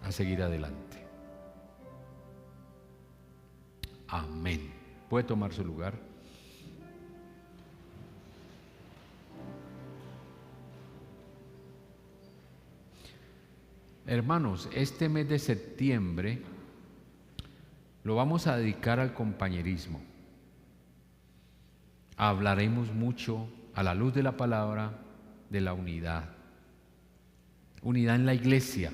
a seguir adelante. Amén. ¿Puede tomar su lugar? Hermanos, este mes de septiembre lo vamos a dedicar al compañerismo. Hablaremos mucho a la luz de la palabra de la unidad. Unidad en la iglesia,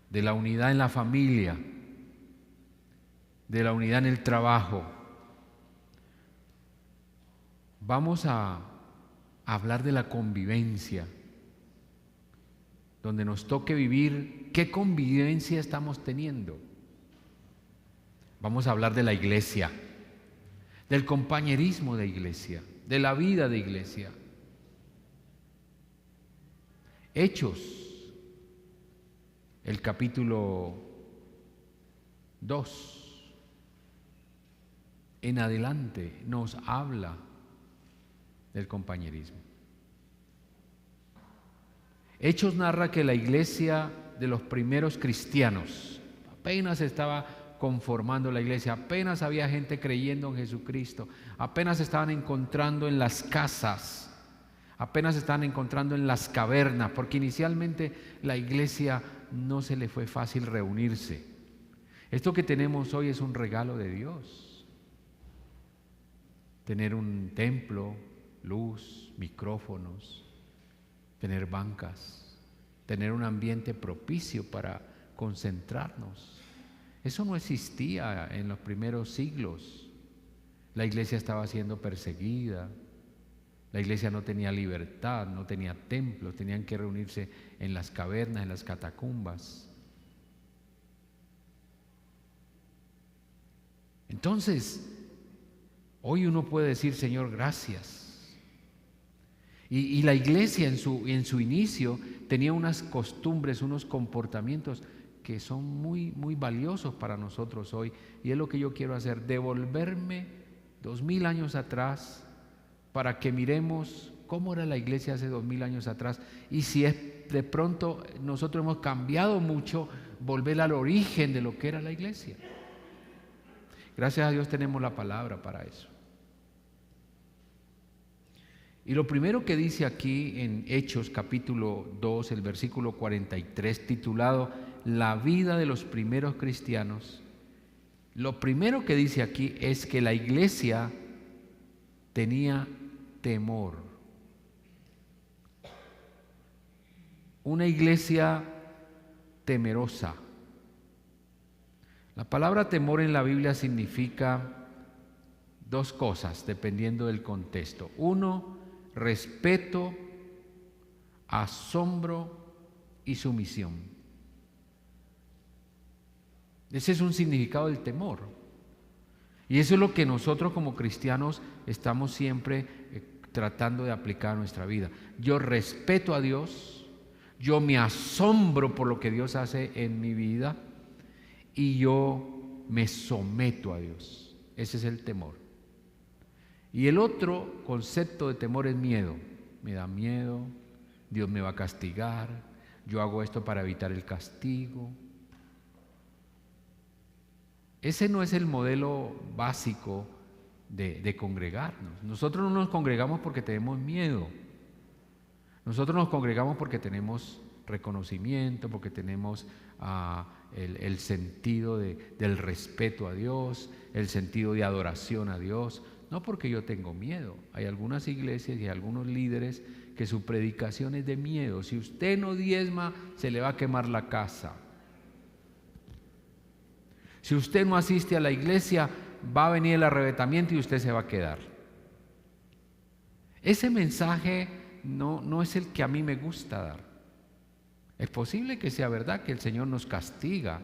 de la unidad en la familia, de la unidad en el trabajo. Vamos a hablar de la convivencia, donde nos toque vivir qué convivencia estamos teniendo. Vamos a hablar de la iglesia, del compañerismo de iglesia, de la vida de iglesia. Hechos, el capítulo 2, en adelante nos habla del compañerismo. Hechos narra que la iglesia de los primeros cristianos, apenas estaba conformando la iglesia, apenas había gente creyendo en Jesucristo, apenas estaban encontrando en las casas, apenas estaban encontrando en las cavernas, porque inicialmente la iglesia no se le fue fácil reunirse. Esto que tenemos hoy es un regalo de Dios. Tener un templo, luz, micrófonos, tener bancas, tener un ambiente propicio para concentrarnos. Eso no existía en los primeros siglos. La iglesia estaba siendo perseguida, la iglesia no tenía libertad, no tenía templos, tenían que reunirse en las cavernas, en las catacumbas. Entonces, hoy uno puede decir, Señor, gracias. Y la iglesia en su inicio tenía unas costumbres, unos comportamientos que son muy, muy valiosos para nosotros hoy. Y es lo que yo quiero hacer, devolverme 2000 años atrás para que miremos cómo era la iglesia hace 2000 años atrás. Y si es de pronto nosotros hemos cambiado mucho, volver al origen de lo que era la iglesia. Gracias a Dios tenemos la palabra para eso. Y lo primero que dice aquí en Hechos capítulo 2, el versículo 43, titulado La vida de los primeros cristianos, lo primero que dice aquí es que la iglesia tenía temor. Una iglesia temerosa. La palabra temor en la Biblia significa dos cosas, dependiendo del contexto. Uno, respeto, asombro y sumisión. Ese es un significado del temor. Y eso es lo que nosotros como cristianos estamos siempre tratando de aplicar a nuestra vida. Yo respeto a Dios, yo me asombro por lo que Dios hace en mi vida y yo me someto a Dios. Ese es el temor. Y el otro concepto de temor es miedo. Me da miedo, Dios me va a castigar, yo hago esto para evitar el castigo. Ese no es el modelo básico de congregarnos. Nosotros no nos congregamos porque tenemos miedo. Nosotros nos congregamos porque tenemos reconocimiento, porque tenemos el sentido del respeto a Dios, el sentido de adoración a Dios. No porque yo tengo miedo. Hay algunas iglesias y algunos líderes que su predicación es de miedo. Si usted no diezma, se le va a quemar la casa. Si usted no asiste a la iglesia, va a venir el arrebatamiento y usted se va a quedar. Ese mensaje no es el que a mí me gusta dar. Es posible que sea verdad que el Señor nos castiga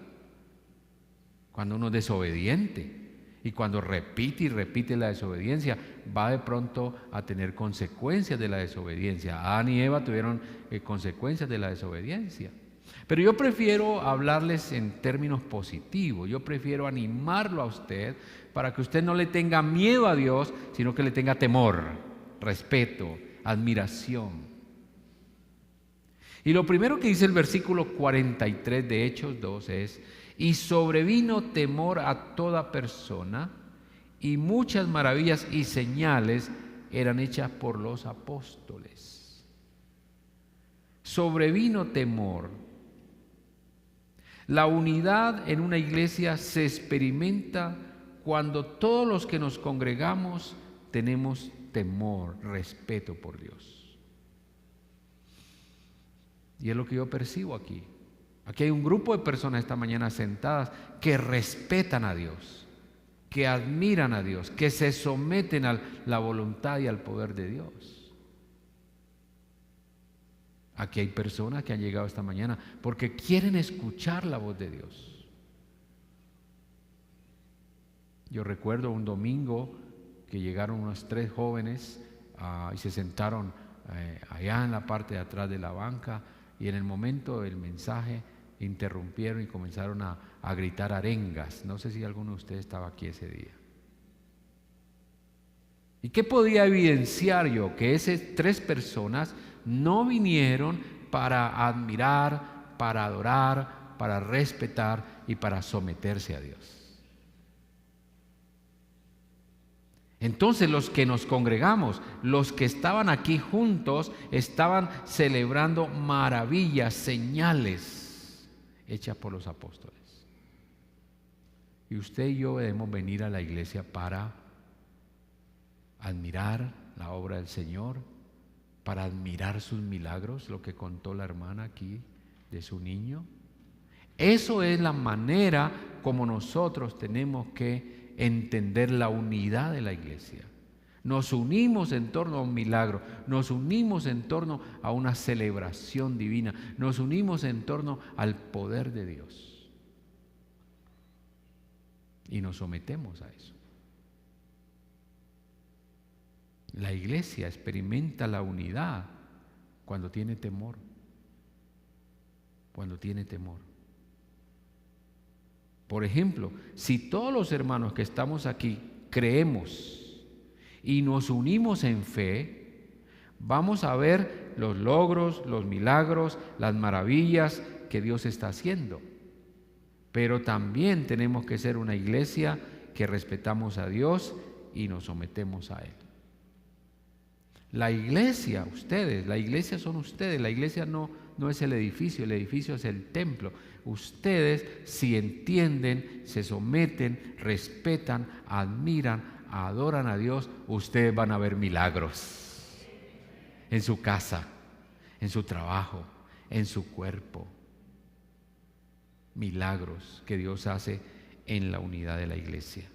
cuando uno es desobediente. Y cuando repite y repite la desobediencia, va de pronto a tener consecuencias de la desobediencia. Adán y Eva tuvieron consecuencias de la desobediencia. Pero yo prefiero hablarles en términos positivos. Yo prefiero animarlo a usted para que usted no le tenga miedo a Dios, sino que le tenga temor, respeto, admiración. Y lo primero que dice el versículo 43 de Hechos 2 es: y sobrevino temor a toda persona, y muchas maravillas y señales eran hechas por los apóstoles. Sobrevino temor. La unidad en una iglesia se experimenta cuando todos los que nos congregamos tenemos temor, respeto por Dios. Y es lo que yo percibo aquí. Aquí hay un grupo de personas esta mañana sentadas que respetan a Dios, que admiran a Dios, que se someten a la voluntad y al poder de Dios. Aquí hay personas que han llegado esta mañana porque quieren escuchar la voz de Dios. Yo recuerdo un domingo que llegaron unos 3 jóvenes y se sentaron allá en la parte de atrás de la banca, y en el momento del mensaje interrumpieron y comenzaron a gritar arengas. No sé si alguno de ustedes estaba aquí ese día. ¿Y qué podía evidenciar yo? Que esas 3 personas no vinieron para admirar, para adorar, para respetar y para someterse a Dios. Entonces los que nos congregamos, los que estaban aquí juntos, estaban celebrando maravillas, señales hechas por los apóstoles. Y usted y yo debemos venir a la iglesia para admirar la obra del Señor, para admirar sus milagros, lo que contó la hermana aquí de su niño. Eso es la manera como nosotros tenemos que entender la unidad de la iglesia. Nos unimos en torno a un milagro, nos unimos en torno a una celebración divina, nos unimos en torno al poder de Dios. Y nos sometemos a eso. La iglesia experimenta la unidad cuando tiene temor. Cuando tiene temor. Por ejemplo, si todos los hermanos que estamos aquí creemos y nos unimos en fe, vamos a ver los logros, los milagros, las maravillas que Dios está haciendo. Pero también tenemos que ser una iglesia que respetamos a Dios y nos sometemos a Él. La iglesia, ustedes, la iglesia son ustedes, la iglesia no es el edificio es el templo. Ustedes, si entienden, se someten, respetan, admiran, adoran a Dios, ustedes van a ver milagros en su casa, en su trabajo, en su cuerpo. Milagros que Dios hace en la unidad de la iglesia.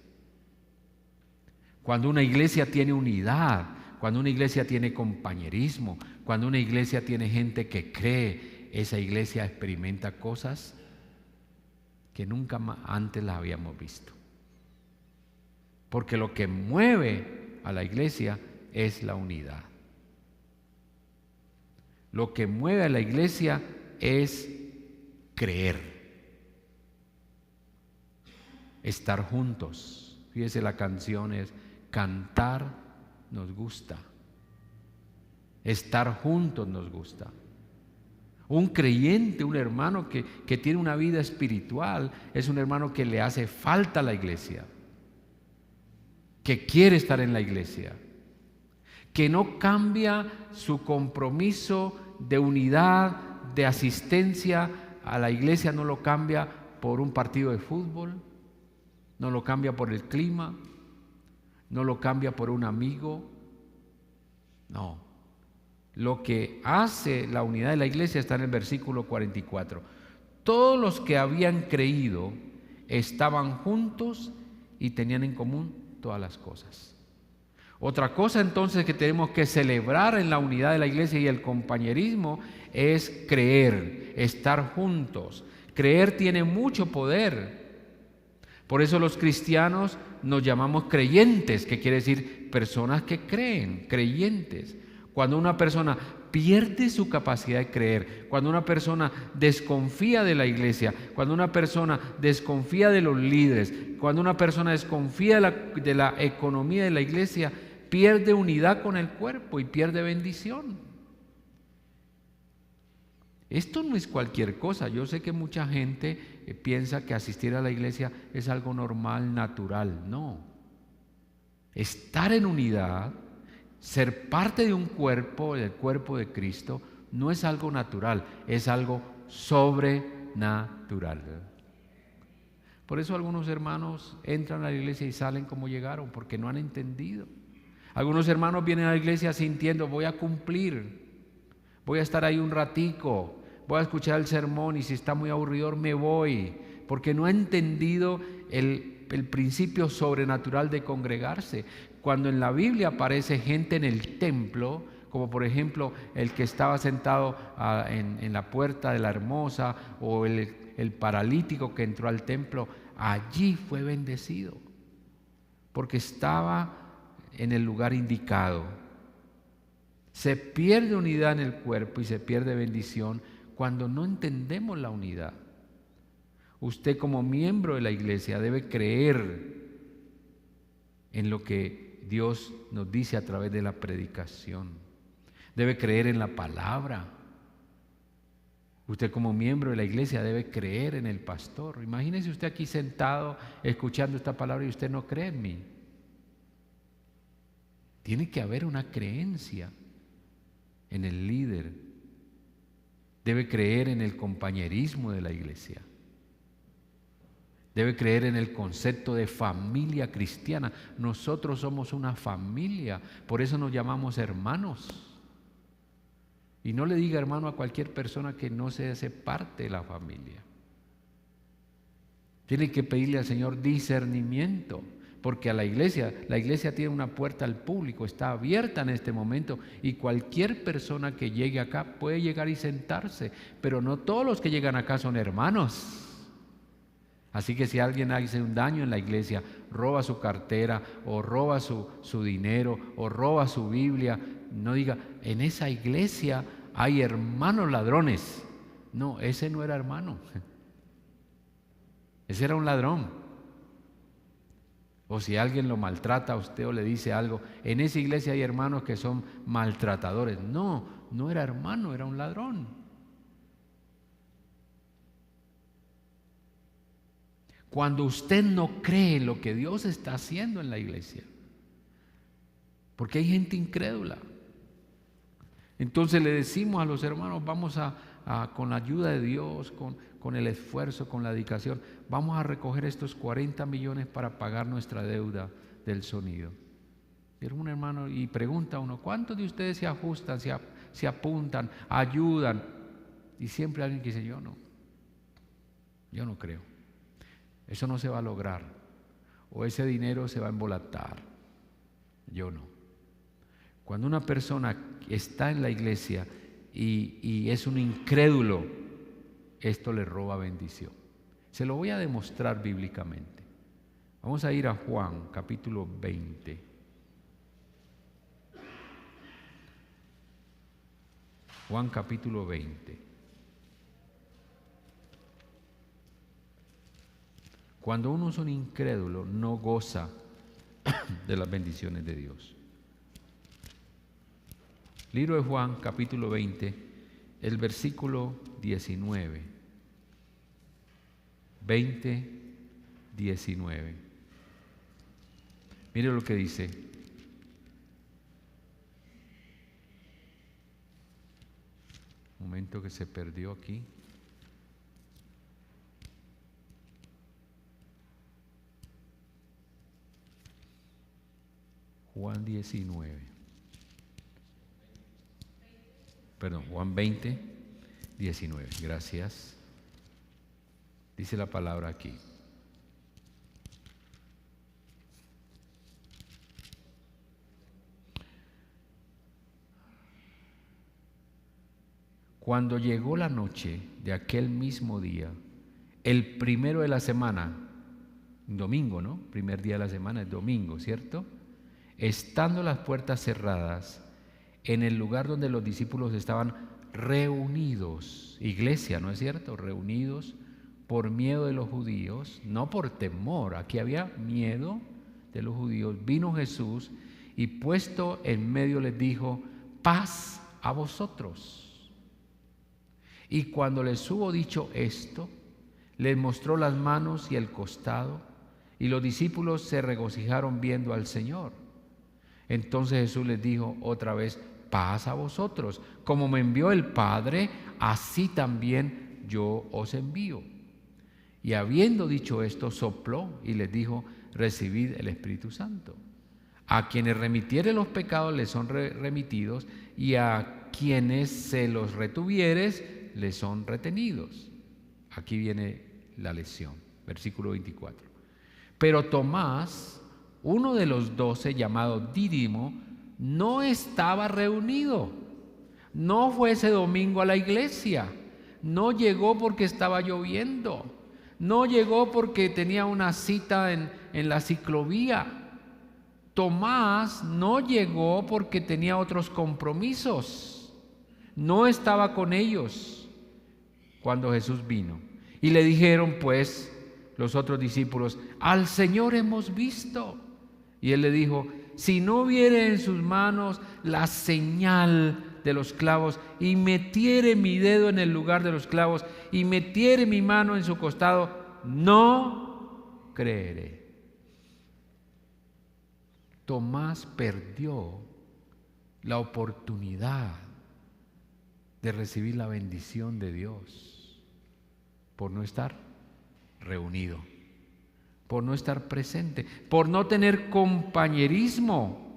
Cuando una iglesia tiene unidad, cuando una iglesia tiene compañerismo, cuando una iglesia tiene gente que cree, esa iglesia experimenta cosas que nunca antes las habíamos visto. Porque lo que mueve a la iglesia es la unidad. Lo que mueve a la iglesia es creer, estar juntos. Fíjese, la canción es: cantar nos gusta, estar juntos nos gusta. Un creyente, un hermano que tiene una vida espiritual, es un hermano que le hace falta a la iglesia, que quiere estar en la iglesia, que no cambia su compromiso de unidad, de asistencia a la iglesia, no lo cambia por un partido de fútbol, no lo cambia por el clima, no lo cambia por un amigo. No. Lo que hace la unidad de la iglesia está en el versículo 44. Todos los que habían creído estaban juntos y tenían en común todas las cosas. Otra cosa entonces que tenemos que celebrar en la unidad de la iglesia y el compañerismo es creer, estar juntos. Creer tiene mucho poder. Por eso los cristianos nos llamamos creyentes, que quiere decir personas que creen, creyentes. Cuando una persona pierde su capacidad de creer, cuando una persona desconfía de la iglesia, cuando una persona desconfía de los líderes, cuando una persona desconfía de la economía de la iglesia, pierde unidad con el cuerpo y pierde bendición. Esto no es cualquier cosa. Yo sé que mucha gente piensa que asistir a la iglesia es algo normal, natural. No. Estar en unidad, ser parte de un cuerpo, el cuerpo de Cristo, no es algo natural, es algo sobrenatural. Por eso algunos hermanos entran a la iglesia y salen como llegaron, porque no han entendido. Algunos hermanos vienen a la iglesia sintiendo, voy a cumplir, voy a estar ahí un ratico, voy a escuchar el sermón y si está muy aburridor me voy, porque no ha entendido el principio sobrenatural de congregarse. Cuando en la Biblia aparece gente en el templo, como por ejemplo el que estaba sentado en la puerta de la Hermosa, o el paralítico que entró al templo, allí fue bendecido, porque estaba en el lugar indicado. Se pierde unidad en el cuerpo y se pierde bendición cuando no entendemos la unidad. Usted como miembro de la iglesia debe creer en lo que Dios nos dice a través de la predicación. Debe creer en la palabra. Usted como miembro de la iglesia debe creer en el pastor. Imagínese usted aquí sentado escuchando esta palabra y usted no cree en mí. Tiene que haber una creencia en el líder. Debe creer en el compañerismo de la iglesia. Debe creer en el concepto de familia cristiana. Nosotros somos una familia, por eso nos llamamos hermanos. Y no le diga hermano a cualquier persona que no se hace parte de la familia. Tiene que pedirle al Señor discernimiento, porque a la iglesia tiene una puerta al público, está abierta en este momento y cualquier persona que llegue acá puede llegar y sentarse, pero no todos los que llegan acá son hermanos. Así que si alguien hace un daño en la iglesia, roba su cartera o roba su dinero o roba su Biblia, no diga, en esa iglesia hay hermanos ladrones. No, ese no era hermano. Ese era un ladrón. O si alguien lo maltrata a usted o le dice algo, en esa iglesia hay hermanos que son maltratadores. No, no era hermano, era un ladrón. Cuando usted no cree en lo que Dios está haciendo en la iglesia, porque hay gente incrédula, entonces le decimos a los hermanos, vamos con la ayuda de Dios, con el esfuerzo, con la dedicación, vamos a recoger estos 40 millones para pagar nuestra deuda del sonido. Y un hermano y pregunta a uno, ¿cuántos de ustedes se ajustan, se apuntan, ayudan? Y siempre alguien que dice, yo no creo. Eso no se va a lograr, o ese dinero se va a embolatar. Yo no. Cuando una persona está en la iglesia y es un incrédulo, esto le roba bendición. Se lo voy a demostrar bíblicamente. Vamos a ir a Juan, capítulo 20. Juan, capítulo 20. Cuando uno es un incrédulo, no goza de las bendiciones de Dios. Libro de Juan, capítulo 20, el versículo 19. 20, 19. Mire lo que dice. Un momento que se perdió aquí. Juan 19. Perdón, Juan 20, 19. Gracias. Dice la palabra aquí. Cuando llegó la noche de aquel mismo día, el primero de la semana, domingo, ¿no? Primer día de la semana es domingo, ¿cierto? Estando las puertas cerradas, en el lugar donde los discípulos estaban reunidos, iglesia, ¿no es cierto? Reunidos por miedo de los judíos, no por temor, aquí había miedo de los judíos, vino Jesús y puesto en medio les dijo, paz a vosotros. Y cuando les hubo dicho esto, les mostró las manos y el costado, y los discípulos se regocijaron viendo al Señor. Entonces Jesús les dijo otra vez: paz a vosotros, como me envió el Padre, así también yo os envío. Y habiendo dicho esto, sopló y les dijo: recibid el Espíritu Santo. A quienes remitiere los pecados les son remitidos, y a quienes se los retuvieres les son retenidos. Aquí viene la lección, versículo 24. Pero Tomás, uno de los 12, llamado Dídimo, no estaba reunido. No fue ese domingo a la iglesia. No llegó porque estaba lloviendo. No llegó porque tenía una cita en la ciclovía. Tomás no llegó porque tenía otros compromisos. No estaba con ellos cuando Jesús vino. Y le dijeron pues los otros discípulos: al Señor hemos visto. Y él le dijo: si no viere en sus manos la señal de los clavos, y metiere mi dedo en el lugar de los clavos, y metiere mi mano en su costado, no creeré. Tomás perdió la oportunidad de recibir la bendición de Dios por no estar reunido, por no estar presente, por no tener compañerismo.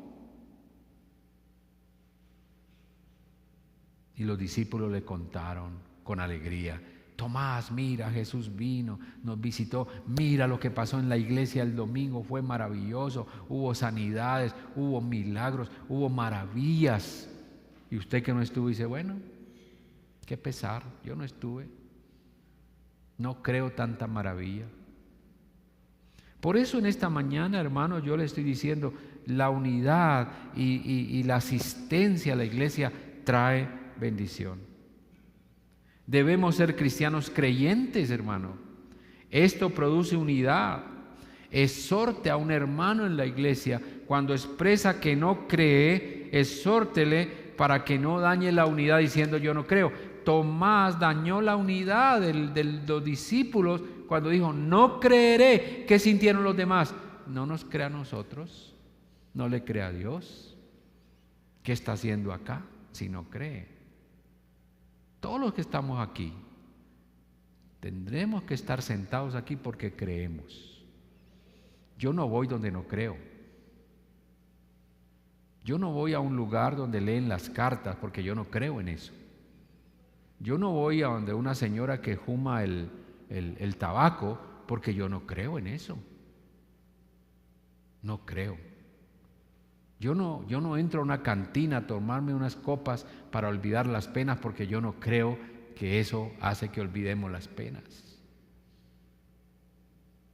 Y los discípulos le contaron con alegría: Tomás, mira, Jesús vino, nos visitó, mira lo que pasó en la iglesia el domingo, fue maravilloso, hubo sanidades, hubo milagros, hubo maravillas. Y usted que no estuvo dice: bueno, qué pesar, yo no estuve, no creo tanta maravilla. Por eso en esta mañana, hermanos, yo le estoy diciendo: la unidad y la asistencia a la iglesia trae bendición. Debemos ser cristianos creyentes, hermano. Esto produce unidad. Exhorte a un hermano en la iglesia cuando expresa que no cree, exhórtele para que no dañe la unidad diciendo: yo no creo. Tomás dañó la unidad de los discípulos cuando dijo: no creeré. ¿Qué sintieron los demás? No nos crea a nosotros, no le crea a Dios. ¿Qué está haciendo acá si no cree? Todos los que estamos aquí tendremos que estar sentados aquí porque creemos. Yo no voy donde no creo. Yo no voy a un lugar donde leen las cartas porque yo no creo en eso. Yo no voy a donde una señora que fuma el tabaco porque yo no creo en eso. No creo. Yo no entro a una cantina a tomarme unas copas para olvidar las penas porque yo no creo que eso hace que olvidemos las penas.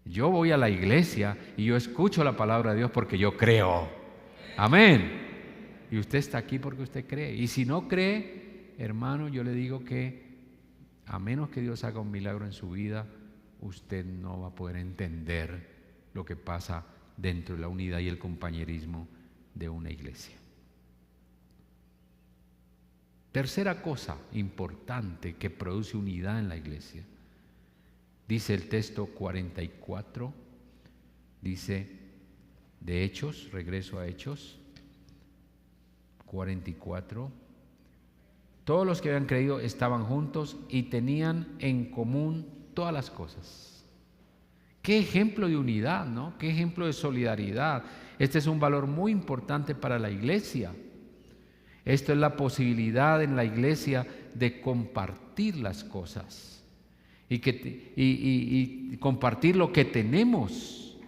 Yo voy a la iglesia y yo escucho la palabra de Dios porque yo creo. Amén. Y usted está aquí porque usted cree. Y si no cree, hermano, yo le digo que a menos que Dios haga un milagro en su vida, usted no va a poder entender lo que pasa dentro de la unidad y el compañerismo de una iglesia. Tercera cosa importante que produce unidad en la iglesia. Dice el texto 44, dice de Hechos, regreso a Hechos 44. Todos los que habían creído estaban juntos y tenían en común todas las cosas. Qué ejemplo de unidad, ¿no? Qué ejemplo de solidaridad. Este es un valor muy importante para la iglesia. Esto es la posibilidad en la iglesia de compartir las cosas y compartir lo que tenemos.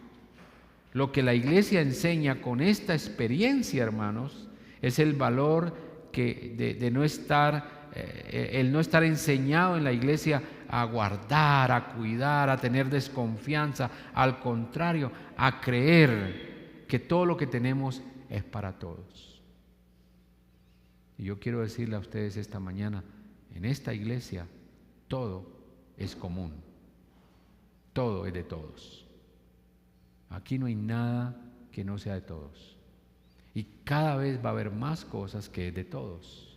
Lo que la iglesia enseña con esta experiencia, hermanos, es el valor de no estar, el no estar enseñado en la iglesia a guardar, a cuidar, a tener desconfianza. Al contrario, a creer que todo lo que tenemos es para todos. Y yo quiero decirle a ustedes esta mañana, en esta iglesia todo es común, todo es de todos. Aquí no hay nada que no sea de todos. Y cada vez va a haber más cosas que es de todos.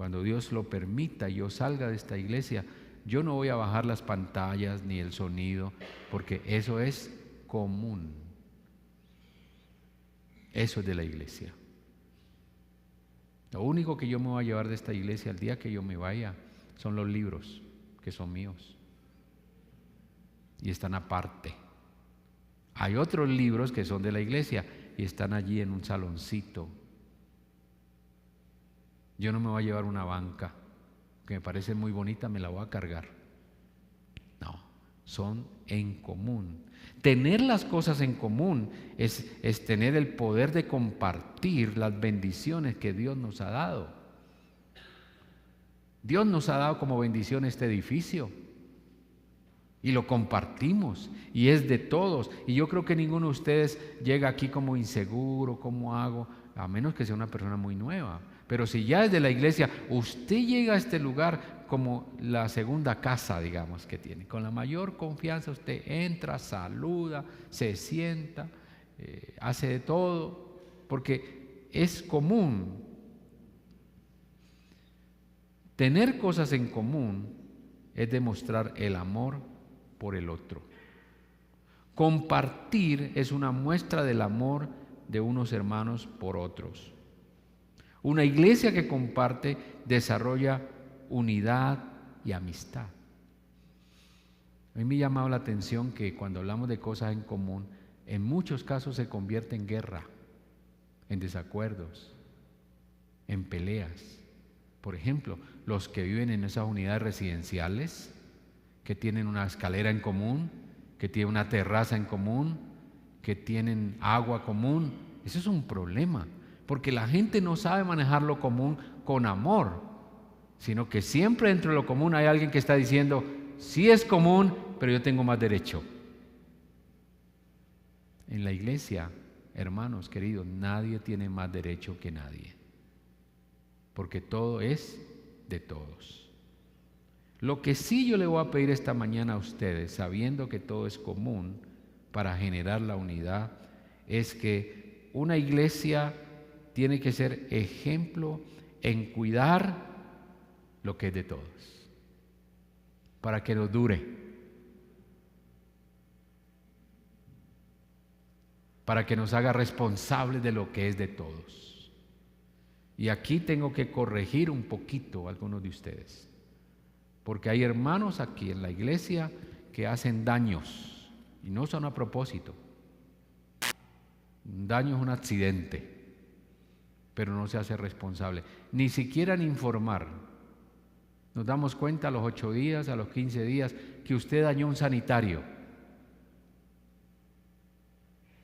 cuando Dios lo permita y yo salga de esta iglesia, yo no voy a bajar las pantallas ni el sonido, porque eso es común. Eso es de la iglesia. Lo único que yo me voy a llevar de esta iglesia el día que yo me vaya son los libros que son míos y están aparte. Hay otros libros que son de la iglesia y están allí en un saloncito. Yo no me voy a llevar una banca que me parece muy bonita, me la voy a cargar. No, son en común. Tener las cosas en común es tener el poder de compartir las bendiciones que Dios nos ha dado. Dios nos ha dado como bendición este edificio y lo compartimos y es de todos. Y yo creo que ninguno de ustedes llega aquí como inseguro, ¿cómo hago? A menos que sea una persona muy nueva. Pero si ya es de la iglesia, usted llega a este lugar como la segunda casa, digamos, que tiene. Con la mayor confianza usted entra, saluda, se sienta, hace de todo, porque es común. Tener cosas en común es demostrar el amor por el otro. Compartir es una muestra del amor de unos hermanos por otros. Una iglesia que comparte desarrolla unidad y amistad. A mí me ha llamado la atención que cuando hablamos de cosas en común, en muchos casos se convierte en guerra, en desacuerdos, en peleas. Por ejemplo, los que viven en esas unidades residenciales, que tienen una escalera en común, que tienen una terraza en común, que tienen agua común, eso es un problema. Porque la gente no sabe manejar lo común con amor, sino que siempre dentro de lo común hay alguien que está diciendo, sí es común, pero yo tengo más derecho. En la iglesia, hermanos queridos, nadie tiene más derecho que nadie, porque todo es de todos. Lo que sí yo le voy a pedir esta mañana a ustedes, sabiendo que todo es común para generar la unidad, es que una iglesia tiene que ser ejemplo en cuidar lo que es de todos, para que nos dure, para que nos haga responsables de lo que es de todos. Y aquí tengo que corregir un poquito a algunos de ustedes, porque hay hermanos aquí en la iglesia que hacen daños, y no son a propósito. Un daño es un accidente, pero no se hace responsable, ni siquiera en informar. Nos damos cuenta a los 8 días, a los 15 días, que usted dañó un sanitario.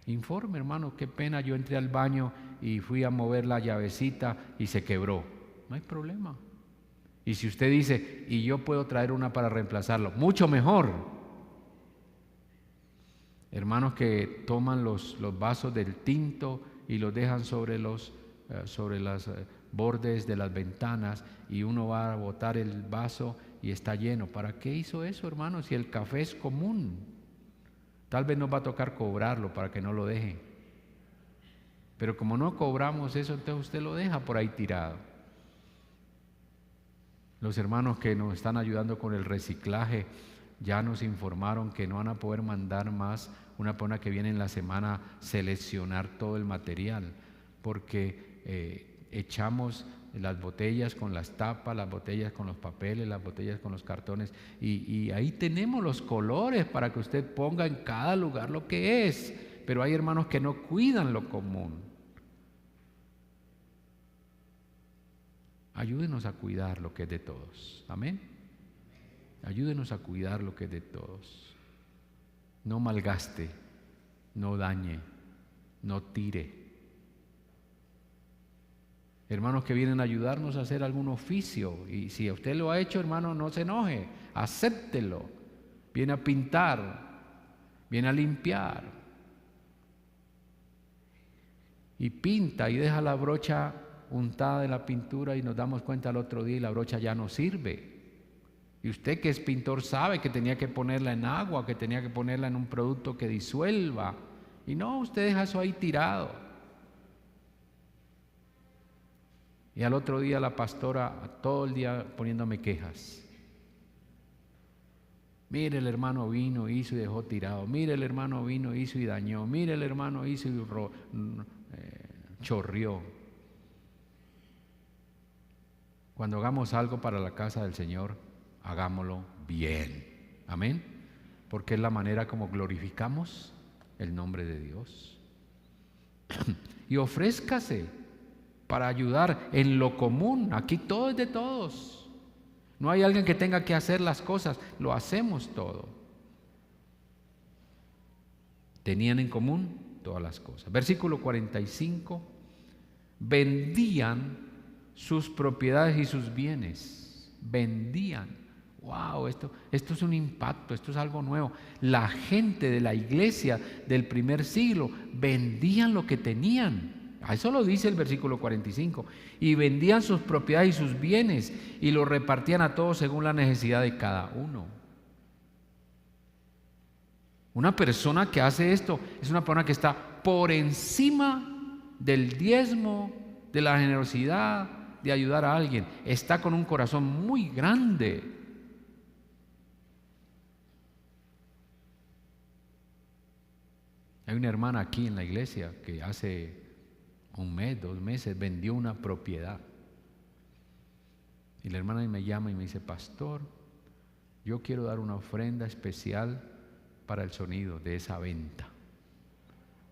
Informe, hermano, qué pena, yo entré al baño y fui a mover la llavecita y se quebró. No hay problema. Y si usted dice, y yo puedo traer una para reemplazarlo, mucho mejor. Hermanos que toman los vasos del tinto y los dejan sobre los bordes de las ventanas y uno va a botar el vaso y está lleno. ¿Para qué hizo eso, hermano? Si el café es común, tal vez nos va a tocar cobrarlo para que no lo deje. Pero como no cobramos eso, entonces usted lo deja por ahí tirado. Los hermanos que nos están ayudando con el reciclaje ya nos informaron que no van a poder mandar más una persona que viene en la semana seleccionar todo el material, porque echamos las botellas con las tapas, las botellas con los papeles, las botellas con los cartones, y ahí tenemos los colores para que usted ponga en cada lugar lo que es. Pero hay hermanos que no cuidan lo común. Ayúdenos a cuidar lo que es de todos. Amén. Ayúdenos a cuidar lo que es de todos. No malgaste, no dañe, no tire. Hermanos que vienen a ayudarnos a hacer algún oficio, y si usted lo ha hecho, hermano, no se enoje, acéptelo. Viene a pintar, viene a limpiar, y pinta y deja la brocha untada de la pintura y nos damos cuenta al otro día y la brocha ya no sirve. Y usted que es pintor sabe que tenía que ponerla en agua, que tenía que ponerla en un producto que disuelva, y no, usted deja eso ahí tirado. Y al otro día la pastora todo el día poniéndome quejas. Mire, el hermano vino, hizo y dejó tirado. Mire, el hermano vino, hizo y dañó. Mire, el hermano hizo y chorrió. Cuando hagamos algo para la casa del Señor, hagámoslo bien. Amén. Porque es la manera como glorificamos el nombre de Dios. Y ofrézcase para ayudar en lo común. Aquí todo es de todos. No hay alguien que tenga que hacer las cosas, lo hacemos todo. Tenían en común todas las cosas. Versículo 45. Vendían sus propiedades y sus bienes. Vendían. Wow, esto es un impacto, esto es algo nuevo. La gente de la iglesia del primer siglo vendían lo que tenían. Eso lo dice el versículo 45. Y vendían sus propiedades y sus bienes y los repartían a todos según la necesidad de cada uno. Una persona que hace esto es una persona que está por encima del diezmo, de la generosidad, de ayudar a alguien. Está con un corazón muy grande. Hay una hermana aquí en la iglesia que hace un mes, 2 meses, vendió una propiedad. Y la hermana me llama y me dice: pastor, yo quiero dar una ofrenda especial para el sonido de esa venta.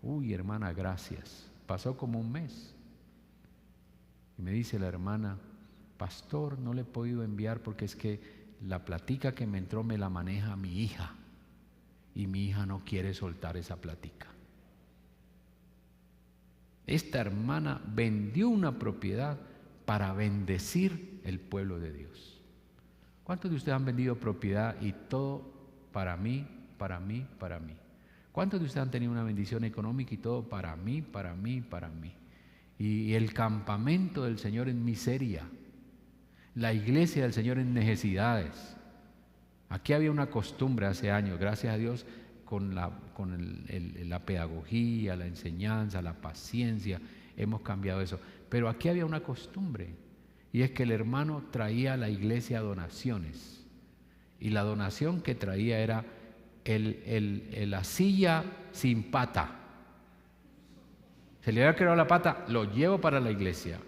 Uy, hermana, gracias. Pasó como un mes. Y me dice la hermana: pastor, no le he podido enviar porque es que la platica que me entró me la maneja mi hija. Y mi hija no quiere soltar esa platica. Esta hermana vendió una propiedad para bendecir el pueblo de Dios. ¿Cuántos de ustedes han vendido propiedad y todo para mí, para mí, para mí? ¿Cuántos de ustedes han tenido una bendición económica y todo para mí, para mí, para mí? Y el campamento del Señor en miseria, la iglesia del Señor en necesidades. Aquí había una costumbre hace años, gracias a Dios, con la pedagogía, la enseñanza, la paciencia, hemos cambiado eso. Pero aquí había una costumbre, y es que el hermano traía a la iglesia donaciones, y la donación que traía era la silla sin pata. Se le había quedado la pata, lo llevo para la iglesia.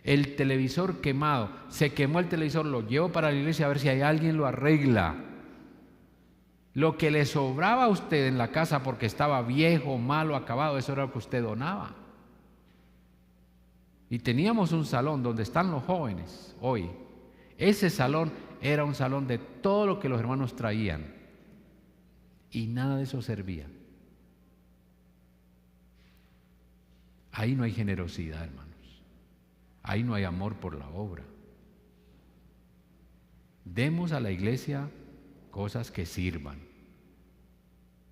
El televisor quemado, se quemó el televisor, lo llevo para la iglesia a ver si hay alguien lo arregla. Lo que le sobraba a usted en la casa porque estaba viejo, malo, acabado, eso era lo que usted donaba. Y teníamos un salón donde están los jóvenes hoy. Ese salón era un salón de todo lo que los hermanos traían. Y nada de eso servía. Ahí no hay generosidad, hermanos. Ahí no hay amor por la obra. Demos a la iglesia cosas que sirvan,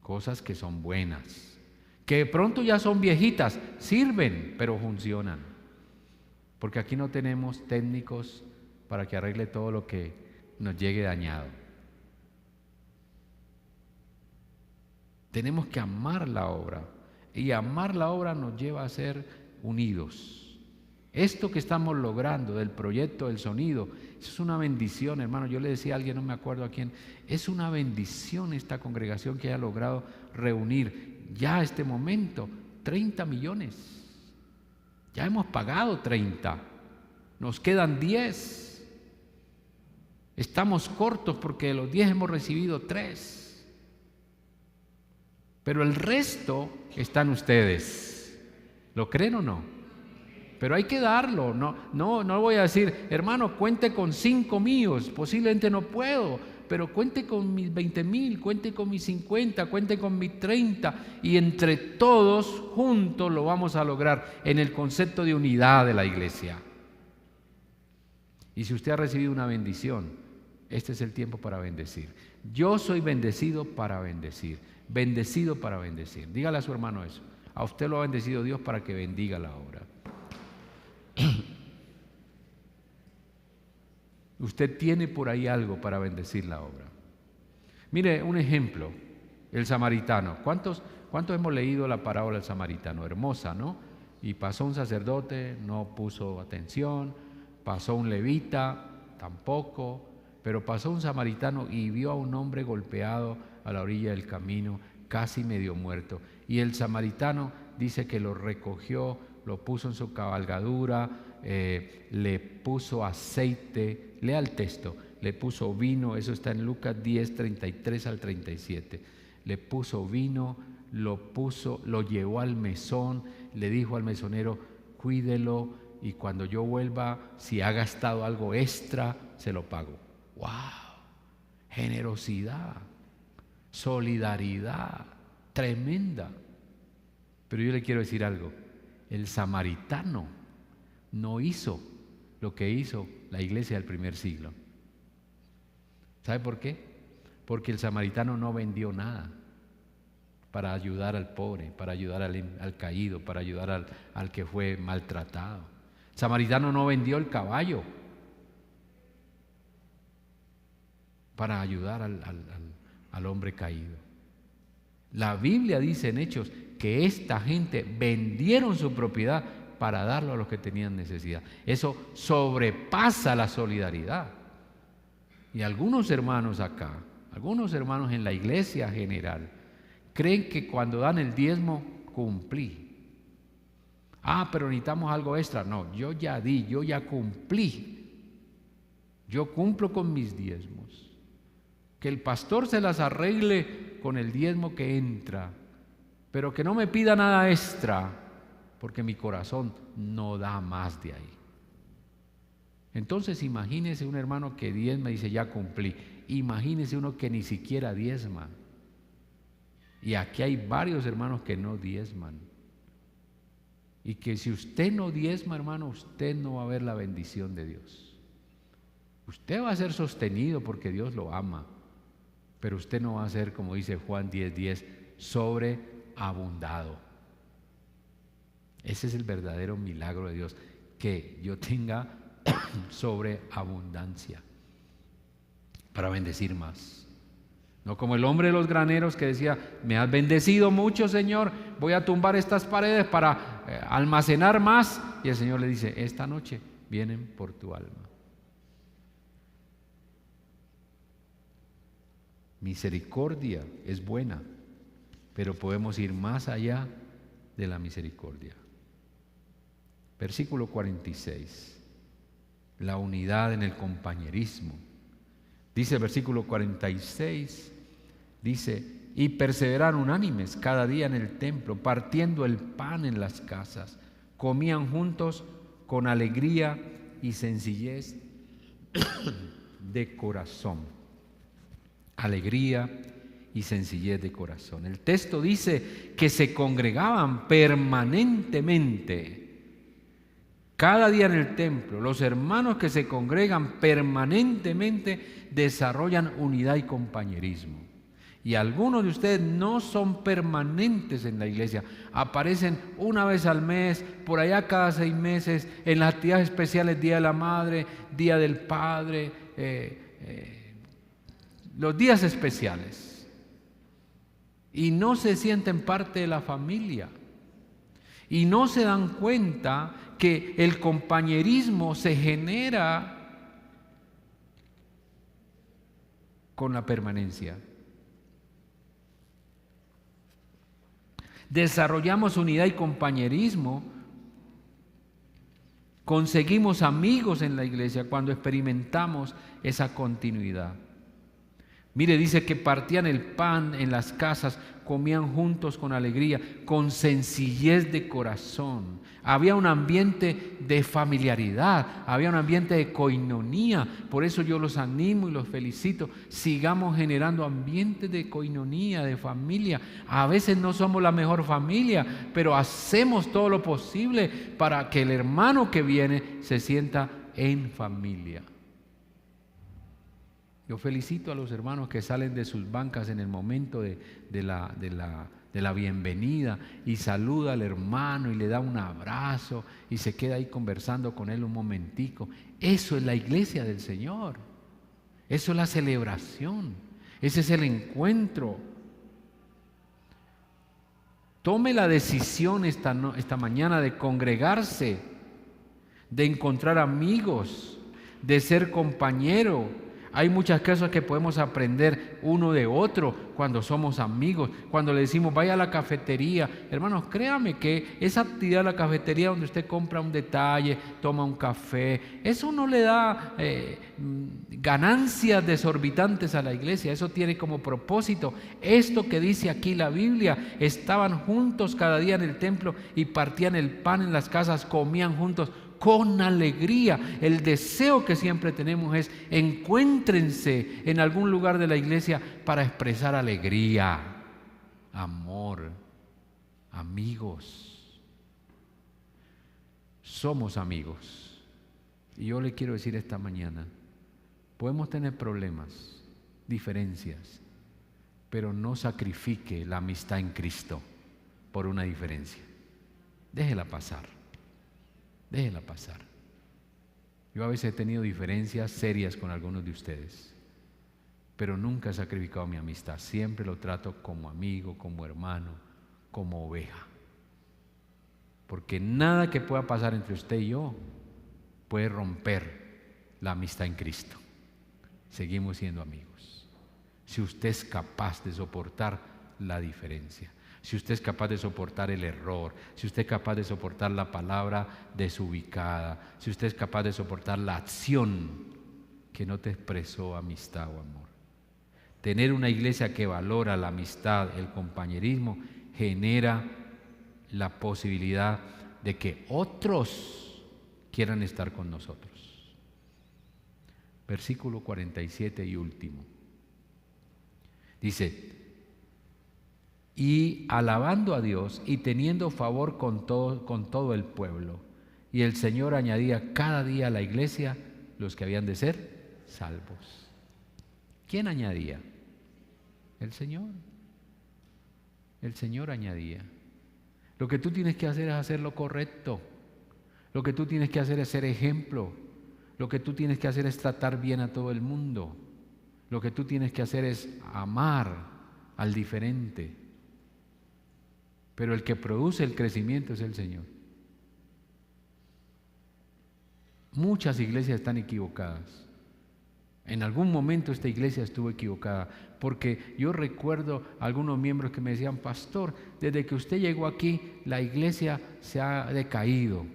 cosas que son buenas, que de pronto ya son viejitas, sirven, pero funcionan. Porque aquí no tenemos técnicos para que arregle todo lo que nos llegue dañado. Tenemos que amar la obra, y amar la obra nos lleva a ser unidos. Esto que estamos logrando del proyecto del sonido, eso es una bendición, hermano. Yo le decía a alguien, no me acuerdo a quién, es una bendición esta congregación que haya logrado reunir ya a este momento 30 millones. Ya hemos pagado 30, nos quedan 10. Estamos cortos porque de los 10 hemos recibido 3. Pero el resto están ustedes. ¿Lo creen o no? Pero hay que darlo. No voy a decir, hermano, cuente con 5 míos. Posiblemente no puedo, pero cuente con mis 20,000, cuente con mis 50, cuente con mis 30. Y entre todos juntos lo vamos a lograr en el concepto de unidad de la iglesia. Y si usted ha recibido una bendición, este es el tiempo para bendecir. Yo soy bendecido para bendecir. Bendecido para bendecir. Dígale a su hermano eso. A usted lo ha bendecido Dios para que bendiga la obra. Usted tiene por ahí algo para bendecir la obra. Mire un ejemplo, el samaritano. ¿Cuántos hemos leído la parábola del samaritano? Hermosa, ¿no? Y pasó un sacerdote, no puso atención, pasó un levita, tampoco, pero pasó un samaritano y vio a un hombre golpeado a la orilla del camino, casi medio muerto. Y el samaritano dice que lo recogió, lo puso en su cabalgadura, le puso aceite, lea el texto, le puso vino, eso está en Lucas 10, 33 al 37. Le puso vino, lo llevó al mesón, le dijo al mesonero, cuídelo y cuando yo vuelva, si ha gastado algo extra, se lo pago. ¡Wow! Generosidad, solidaridad, tremenda. Pero yo le quiero decir algo, el samaritano no hizo lo que hizo la iglesia del primer siglo. ¿Sabe por qué? Porque el samaritano no vendió nada para ayudar al pobre, para ayudar al caído, para ayudar al que fue maltratado. El samaritano no vendió el caballo para ayudar al hombre caído. La Biblia dice en Hechos que esta gente vendieron su propiedad para darlo a los que tenían necesidad. Eso sobrepasa la solidaridad. Y algunos hermanos acá, algunos hermanos en la iglesia general, creen que cuando dan el diezmo, cumplí. Pero necesitamos algo extra. No, yo ya di, yo ya cumplí. Yo cumplo con mis diezmos. Que el pastor se las arregle con el diezmo que entra, pero que no me pida nada extra, porque mi corazón no da más de ahí. Entonces imagínese un hermano que diezma y dice ya cumplí. Imagínese uno que ni siquiera diezma. Y aquí hay varios hermanos que no diezman. Y que si usted no diezma, hermano, usted no va a ver la bendición de Dios. Usted va a ser sostenido porque Dios lo ama, pero usted no va a ser, como dice Juan 10:10, sobreabundado. Ese es el verdadero milagro de Dios, que yo tenga sobreabundancia para bendecir más. No como el hombre de los graneros que decía, me has bendecido mucho, Señor, voy a tumbar estas paredes para almacenar más. Y el Señor le dice, esta noche vienen por tu alma. Misericordia es buena, pero podemos ir más allá de la misericordia. Versículo 46. La unidad en el compañerismo. Dice el versículo 46, dice, y perseveraron unánimes cada día en el templo, partiendo el pan en las casas, comían juntos con alegría y sencillez de corazón. Alegría y sencillez de corazón. El texto dice que se congregaban permanentemente. Cada día en el templo, los hermanos que se congregan permanentemente desarrollan unidad y compañerismo. Y algunos de ustedes no son permanentes en la iglesia, aparecen una vez al mes, por allá cada 6 meses, en las actividades especiales, Día de la Madre, Día del Padre, los días especiales. Y no se sienten parte de la familia. Y no se dan cuenta que el compañerismo se genera con la permanencia. Desarrollamos unidad y compañerismo, conseguimos amigos en la iglesia cuando experimentamos esa continuidad. Mire, dice que partían el pan en las casas, comían juntos con alegría, con sencillez de corazón. Había un ambiente de familiaridad, había un ambiente de coinonía. Por eso yo los animo y los felicito. Sigamos generando ambientes de coinonía, de familia. A veces no somos la mejor familia, pero hacemos todo lo posible para que el hermano que viene se sienta en familia. Yo felicito a los hermanos que salen de sus bancas en el momento de la bienvenida y saluda al hermano y le da un abrazo y se queda ahí conversando con él un momentico. Eso es la iglesia del Señor. Eso es la celebración. Ese es el encuentro. Tome la decisión esta mañana de congregarse, de encontrar amigos, de ser compañero. Hay muchas cosas que podemos aprender uno de otro cuando somos amigos, cuando le decimos vaya a la cafetería. Hermanos, créame que esa actividad de la cafetería donde usted compra un detalle, toma un café, eso no le da ganancias desorbitantes a la iglesia. Eso tiene como propósito esto que dice aquí la Biblia: estaban juntos cada día en el templo y partían el pan en las casas, comían juntos con alegría. El deseo que siempre tenemos es: encuéntrense en algún lugar de la iglesia para expresar alegría, amor, amigos. Somos amigos. Y yo le quiero decir esta mañana, podemos tener problemas, diferencias, pero no sacrifique la amistad en Cristo por una diferencia. Déjela pasar. Déjela pasar. Yo a veces he tenido diferencias serias con algunos de ustedes, pero nunca he sacrificado mi amistad. Siempre lo trato como amigo, como hermano, como oveja. Porque nada que pueda pasar entre usted y yo puede romper la amistad en Cristo. Seguimos siendo amigos. Si usted es capaz de soportar la diferencia, si usted es capaz de soportar el error, si usted es capaz de soportar la palabra desubicada, si usted es capaz de soportar la acción que no te expresó amistad o amor. Tener una iglesia que valora la amistad, el compañerismo, genera la posibilidad de que otros quieran estar con nosotros. Versículo 47 y último. Dice: y alabando a Dios y teniendo favor con todo el pueblo. Y el Señor añadía cada día a la iglesia los que habían de ser salvos. ¿Quién añadía? El Señor. El Señor añadía. Lo que tú tienes que hacer es hacer lo correcto. Lo que tú tienes que hacer es ser ejemplo. Lo que tú tienes que hacer es tratar bien a todo el mundo. Lo que tú tienes que hacer es amar al diferente. Pero el que produce el crecimiento es el Señor. Muchas iglesias están equivocadas. En algún momento esta iglesia estuvo equivocada, porque yo recuerdo a algunos miembros que me decían: pastor, desde que usted llegó aquí, la iglesia se ha decaído.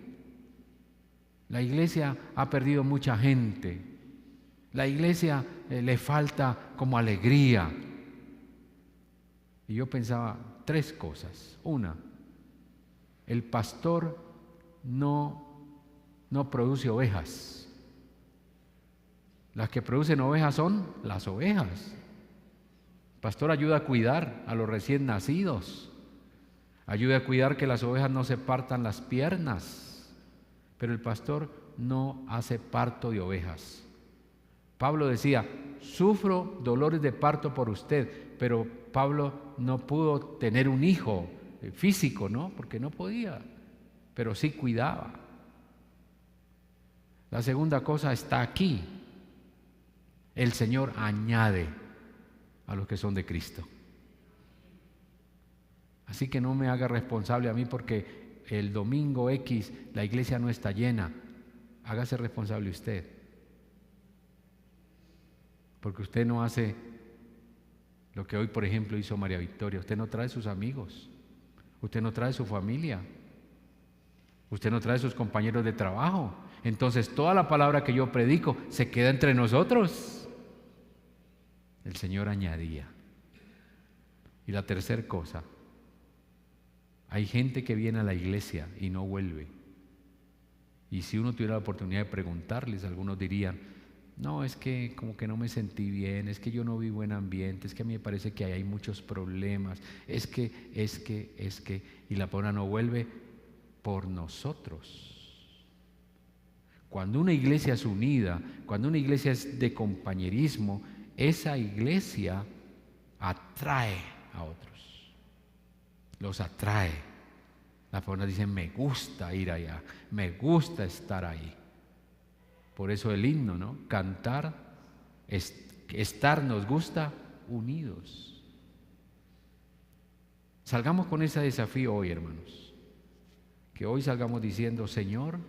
La iglesia ha perdido mucha gente. La iglesia le falta como alegría. Y yo pensaba 3 cosas. Una, el pastor no produce ovejas. Las que producen ovejas son las ovejas. El pastor ayuda a cuidar a los recién nacidos. Ayuda a cuidar que las ovejas no se partan las piernas. Pero el pastor no hace parto de ovejas. Pablo decía: sufro dolores de parto por usted, pero Pablo no pudo tener un hijo físico, ¿no? Porque no podía, pero sí cuidaba. La segunda cosa está aquí: el Señor añade a los que son de Cristo. Así que no me haga responsable a mí porque el domingo X la iglesia no está llena. Hágase responsable usted, porque usted no hace lo que hoy, por ejemplo, hizo María Victoria. Usted no trae sus amigos, usted no trae su familia, usted no trae sus compañeros de trabajo. Entonces toda la palabra que yo predico se queda entre nosotros. El Señor añadía. Y la tercera cosa, hay gente que viene a la iglesia y no vuelve. Y si uno tuviera la oportunidad de preguntarles, algunos dirían: no, es que como que no me sentí bien, es que yo no vi buen ambiente, es que a mí me parece que hay muchos problemas, es que, y la persona no vuelve por nosotros. Cuando una iglesia es unida, cuando una iglesia es de compañerismo, esa iglesia atrae a otros, los atrae. Las personas dicen: me gusta ir allá, me gusta estar ahí. Por eso el himno, ¿no? Cantar, estar nos gusta unidos. Salgamos con ese desafío hoy, hermanos. Que hoy salgamos diciendo, Señor,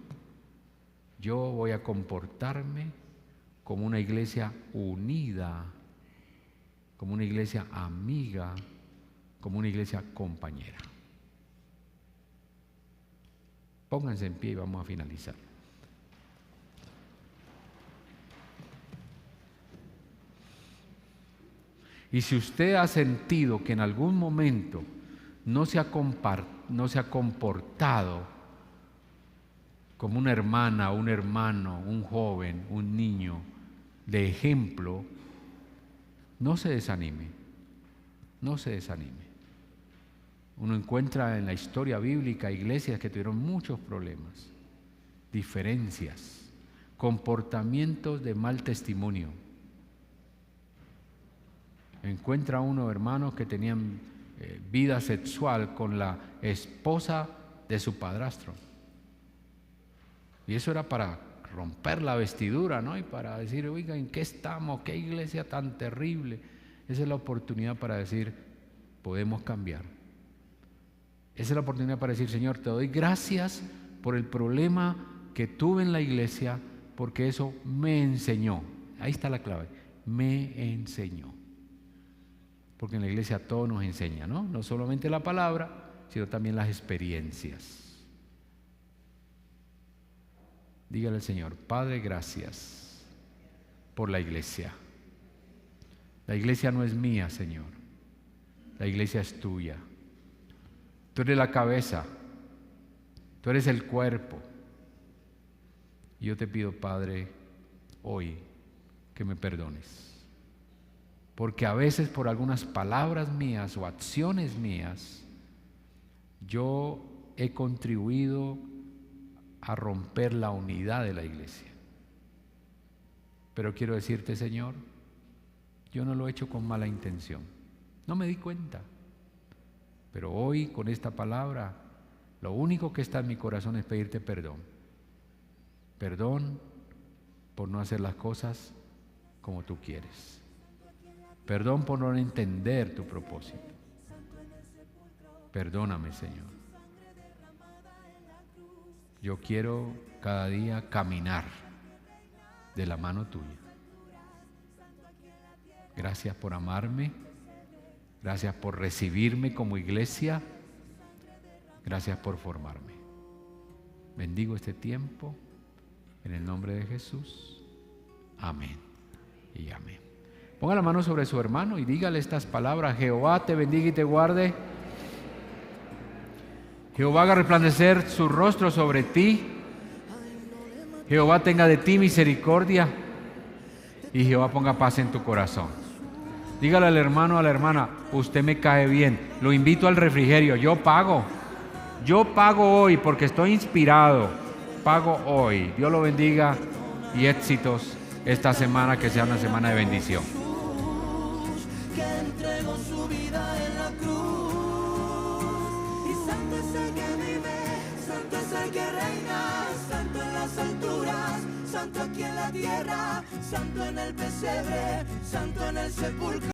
yo voy a comportarme como una iglesia unida, como una iglesia amiga, como una iglesia compañera. Pónganse en pie y vamos a finalizar. Y si usted ha sentido que en algún momento no se ha comportado como una hermana, un hermano, un joven, un niño de ejemplo, no se desanime, no se desanime. Uno encuentra en la historia bíblica iglesias que tuvieron muchos problemas, diferencias, comportamientos de mal testimonio. Encuentra uno hermanos que tenían vida sexual con la esposa de su padrastro. Y eso era para romper la vestidura, ¿no? Y para decir, oiga, ¿en qué estamos? ¿Qué iglesia tan terrible? Esa es la oportunidad para decir, podemos cambiar. Esa es la oportunidad para decir, Señor, te doy gracias por el problema que tuve en la iglesia, porque eso me enseñó. Ahí está la clave, me enseñó. Porque en la iglesia todo nos enseña, ¿no? No solamente la palabra, sino también las experiencias. Dígale al Señor, Padre, gracias por la iglesia. La iglesia no es mía, Señor. La iglesia es tuya. Tú eres la cabeza. Tú eres el cuerpo. Y yo te pido, Padre, hoy que me perdones. Porque a veces por algunas palabras mías o acciones mías, yo he contribuido a romper la unidad de la iglesia. Pero quiero decirte, Señor, yo no lo he hecho con mala intención. No me di cuenta. Pero hoy con esta palabra, lo único que está en mi corazón es pedirte perdón. Perdón por no hacer las cosas como tú quieres. Perdón por no entender tu propósito. Perdóname, Señor. Yo quiero cada día caminar de la mano tuya. Gracias por amarme. Gracias por recibirme como iglesia. Gracias por formarme. Bendigo este tiempo en el nombre de Jesús. Amén y amén. Ponga la mano sobre su hermano y dígale estas palabras. Jehová te bendiga y te guarde. Jehová haga resplandecer su rostro sobre ti. Jehová tenga de ti misericordia. Y Jehová ponga paz en tu corazón. Dígale al hermano, a la hermana, usted me cae bien. Lo invito al refrigerio. Yo pago. Yo pago hoy porque estoy inspirado. Pago hoy. Dios lo bendiga y éxitos esta semana, que sea una semana de bendición. Santo aquí en la tierra, santo en el pesebre, santo en el sepulcro.